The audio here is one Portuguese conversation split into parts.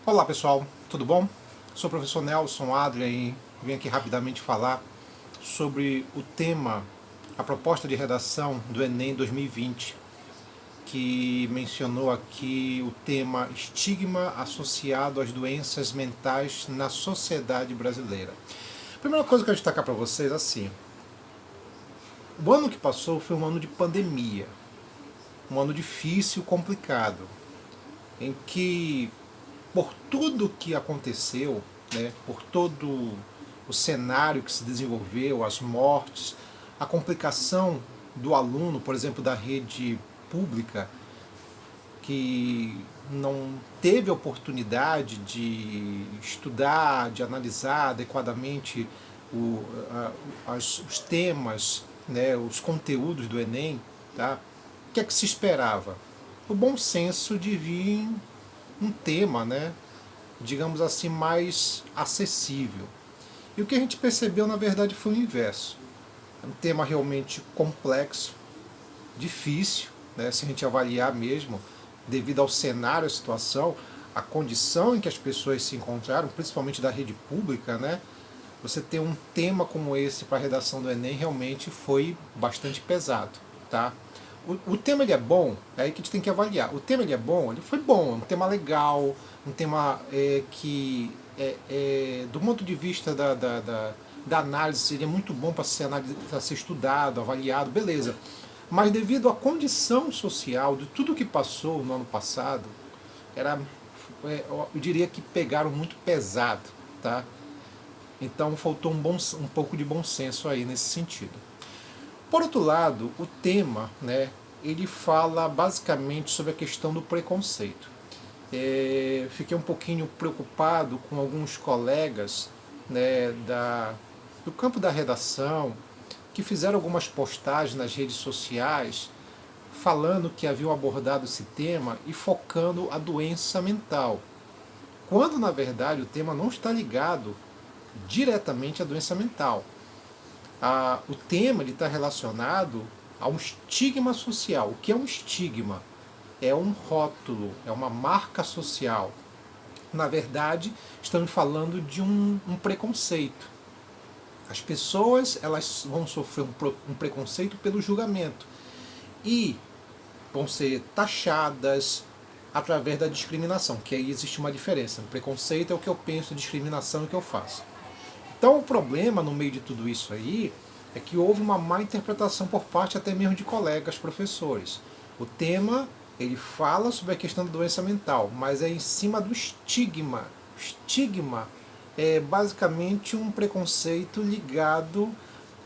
Olá pessoal, tudo bom? Sou o professor Nelson Adria e vim aqui rapidamente falar sobre o tema, a proposta de redação do Enem 2020, que mencionou aqui o tema estigma associado às doenças mentais na sociedade brasileira. A primeira coisa que eu destacar para vocês é assim, o ano que passou foi um ano de pandemia, um ano difícil, complicado, em que por tudo que aconteceu, né, por todo o cenário que se desenvolveu, as mortes, a complicação do aluno, por exemplo, da rede pública, que não teve oportunidade de estudar, de analisar adequadamente os temas, né, os conteúdos do Enem, tá? O que é que se esperava? O bom senso de vir um tema, né, digamos assim, mais acessível. E o que a gente percebeu, na verdade, foi o inverso. É um tema realmente complexo, difícil, né, se a gente avaliar mesmo, devido ao cenário, à situação, a condição em que as pessoas se encontraram, principalmente da rede pública, né, você ter um tema como esse para a redação do Enem realmente foi bastante pesado, tá? O tema ele é bom, é aí que a gente tem que avaliar. O tema ele é bom, ele foi bom, é um tema legal, um tema do ponto de vista da análise, seria muito bom para ser estudado, avaliado, beleza. Mas devido à condição social de tudo que passou no ano passado, era, eu diria que pegaram muito pesado, tá? Então faltou um pouco de bom senso aí nesse sentido. Por outro lado, o tema, né, ele fala basicamente sobre a questão do preconceito. Fiquei um pouquinho preocupado com alguns colegas, né, do campo da redação que fizeram algumas postagens nas redes sociais falando que haviam abordado esse tema e focando a doença mental, quando na verdade o tema não está ligado diretamente à doença mental. O tema está relacionado a um estigma social. O que é um estigma? É um rótulo, é uma marca social. Na verdade, estamos falando de um preconceito. As pessoas elas vão sofrer um preconceito pelo julgamento e vão ser taxadas através da discriminação, que aí existe uma diferença. O preconceito é o que eu penso, discriminação é o que eu faço. Então o problema no meio de tudo isso aí é que houve uma má interpretação por parte até mesmo de colegas professores. O tema ele fala sobre a questão da doença mental, mas é em cima do estigma. O estigma é basicamente um preconceito ligado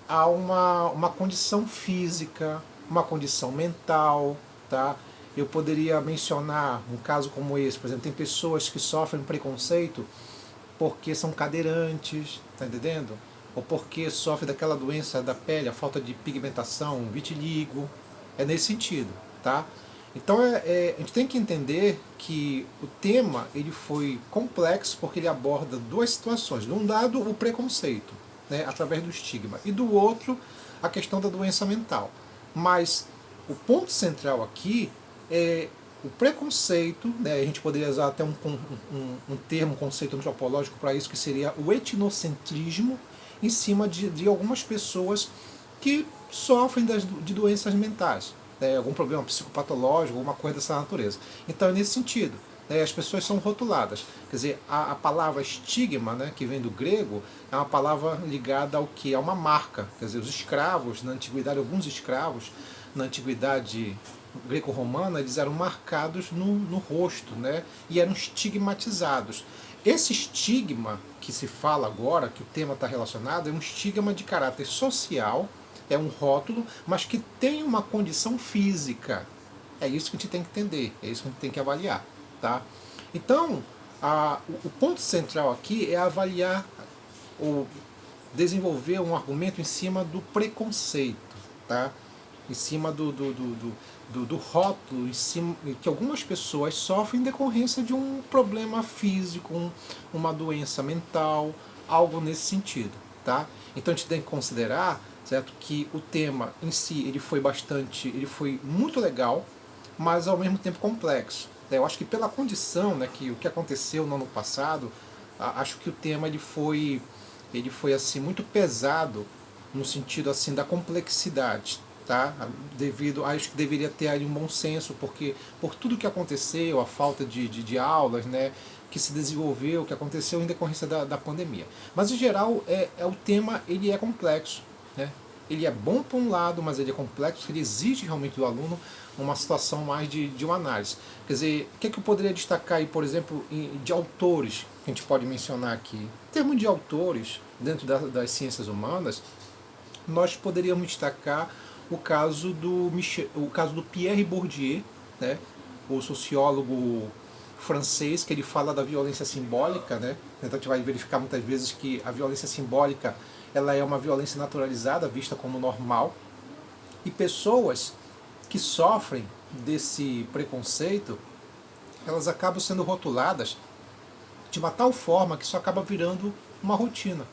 a uma condição física, uma condição mental, tá? Eu poderia mencionar um caso como esse, por exemplo, tem pessoas que sofrem preconceito porque são cadeirantes, tá entendendo? Ou porque sofre daquela doença da pele, a falta de pigmentação, vitiligo, é nesse sentido, tá? Então a gente tem que entender que o tema ele foi complexo porque ele aborda duas situações. De um lado, o preconceito, né, através do estigma, e do outro, a questão da doença mental. Mas o ponto central aqui é o preconceito, né, a gente poderia usar até um termo, um conceito antropológico para isso, que seria o etnocentrismo, em cima de algumas pessoas que sofrem de doenças mentais, né, algum problema psicopatológico, alguma coisa dessa natureza. Então é nesse sentido. As pessoas são rotuladas. Quer dizer, a palavra estigma, né, que vem do grego, é uma palavra ligada ao que? A uma marca. Quer dizer, os escravos, na antiguidade, alguns escravos, na antiguidade greco-romana, eles eram marcados no rosto, né, e eram estigmatizados. Esse estigma que se fala agora, que o tema está relacionado, é um estigma de caráter social, é um rótulo, mas que tem uma condição física. É isso que a gente tem que entender, é isso que a gente tem que avaliar. Tá? Então, o ponto central aqui é avaliar ou desenvolver um argumento em cima do preconceito, tá? Em cima do rótulo, em cima, que algumas pessoas sofrem em decorrência de um problema físico, uma doença mental, algo nesse sentido. Tá? Então a gente tem que considerar, certo, que o tema em si ele foi muito legal, mas ao mesmo tempo complexo. Eu acho que pela condição, né, que o que aconteceu no ano passado, acho que o tema ele foi assim muito pesado no sentido assim da complexidade, tá? Devido, acho que deveria ter aí um bom senso, porque por tudo que aconteceu, a falta de aulas, né, que se desenvolveu, que aconteceu em decorrência da pandemia. Mas em geral, o tema ele é complexo, né? Ele é bom por um lado, mas ele é complexo, ele exige realmente do aluno uma situação mais de uma análise. Quer dizer, o que, é que eu poderia destacar aí, por exemplo, de autores que a gente pode mencionar aqui? Em termos de autores, dentro das ciências humanas, nós poderíamos destacar o caso do Pierre Bourdieu, né, o sociólogo francês, que ele fala da violência simbólica, né? Então a gente vai verificar muitas vezes que a violência simbólica ela é uma violência naturalizada, vista como normal, e pessoas que sofrem desse preconceito, elas acabam sendo rotuladas de uma tal forma que isso acaba virando uma rotina,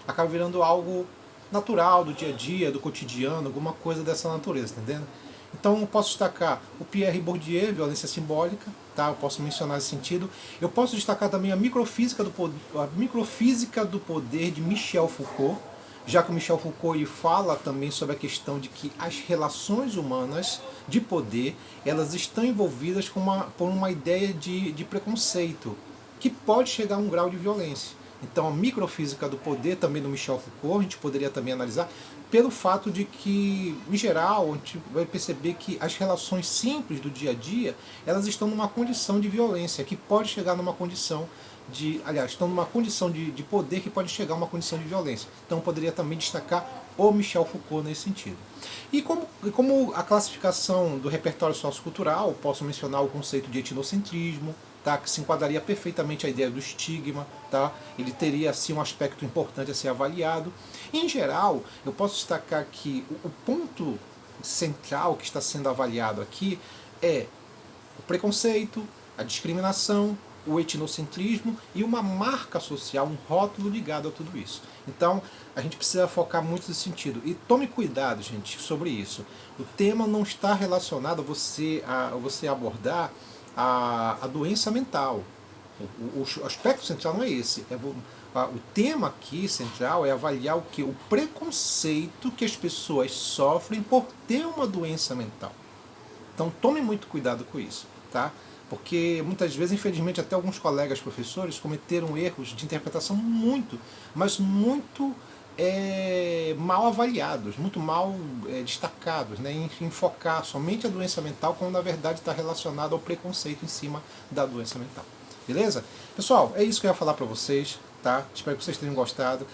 acaba virando algo natural do dia a dia, do cotidiano, alguma coisa dessa natureza, tá entendendo? Então eu posso destacar o Pierre Bourdieu, violência simbólica, tá? Eu posso mencionar esse sentido. Eu posso destacar também a microfísica do poder de Michel Foucault, já que o Michel Foucault ele fala também sobre a questão de que as relações humanas de poder elas estão envolvidas por uma ideia de preconceito, que pode chegar a um grau de violência. Então a microfísica do poder também do Michel Foucault a gente poderia também analisar pelo fato de que, em geral, a gente vai perceber que as relações simples do dia a dia, elas estão numa condição de violência, que pode chegar numa condição estão numa condição de poder que pode chegar a uma condição de violência. Então eu poderia também destacar o Michel Foucault nesse sentido. E como a classificação do repertório sociocultural, posso mencionar o conceito de etnocentrismo, tá, que se enquadraria perfeitamente a ideia do estigma, tá? Ele teria assim um aspecto importante a ser avaliado. Em geral, eu posso destacar que o ponto central que está sendo avaliado aqui é o preconceito, a discriminação, o etnocentrismo e uma marca social, um rótulo ligado a tudo isso. Então, a gente precisa focar muito nesse sentido. E tome cuidado, gente, sobre isso. O tema não está relacionado a você abordar a doença mental. O aspecto central não é esse. O tema aqui central é avaliar o que? O preconceito que as pessoas sofrem por ter uma doença mental. Então tome muito cuidado com isso, tá? Porque muitas vezes, infelizmente, até alguns colegas professores cometeram erros de interpretação mas muito mal avaliados, muito mal destacados, né, em focar somente a doença mental quando na verdade está relacionado ao preconceito em cima da doença mental. Beleza? Pessoal, é isso que eu ia falar para vocês, tá? Espero que vocês tenham gostado.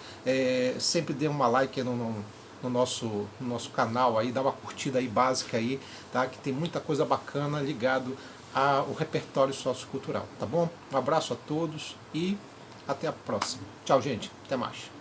Sempre dê uma like no nosso canal aí, dá uma curtida aí básica aí, tá? Que tem muita coisa bacana ligado ao repertório sociocultural, tá bom? Um abraço a todos e até a próxima. Tchau, gente. Até mais.